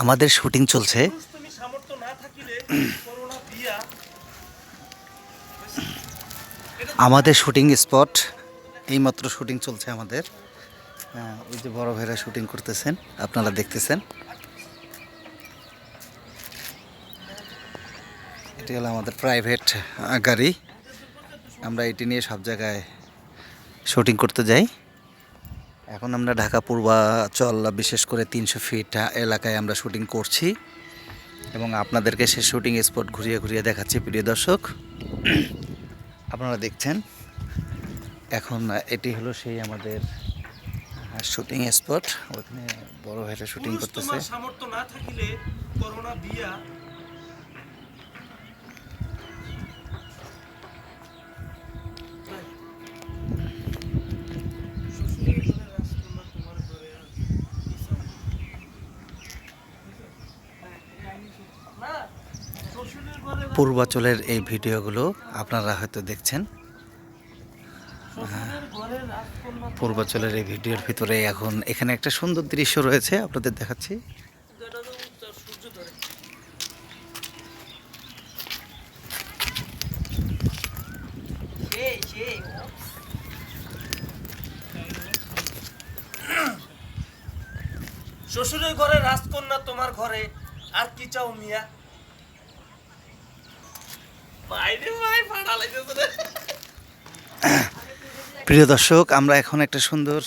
আমাদের শুটিং চলছে। আমাদের শুটিং স্পট এইমাত্র শুটিং চলছে আমাদের। ওই যে বড় ভাইরা শুটিং করতেছেন, আপনারা দেখতেছেন। এটি হলো আমাদের প্রাইভেট গাড়ি। আমরা এটি নিয়ে সব জায়গায় শুটিং করতে যাই। এখন আমরা ঢাকা পূর্বাচল বিশেষ করে 300 ফিট এলাকায় আমরা শুটিং করছি এবং আপনাদেরকে সে শুটিং স্পট ঘুরিয়ে ঘুরিয়ে দেখাচ্ছি। প্রিয় দর্শক, আপনারা দেখছেন এখন এটি হলো সেই আমাদের শুটিং স্পট। ওখানে বড় ভাইরা শুটিং করতেছে। সামর্থ্য না থাকিলে করোনা বিয়া পূর্বাচলের এই ভিডিওগুলো আপনারা হয়তো দেখছেন। পূর্বাচলের এই ভিডিওর ভিতরে এখন এখানে একটা সুন্দর দৃশ্য রয়েছে, আপনাদের দেখাচ্ছি। শ্বশুরের ঘরে রাজকন্যা তোমার ঘরে আর কি চাও মিয়া? প্রিয় দর্শক, আমরা এখন একটা সুন্দর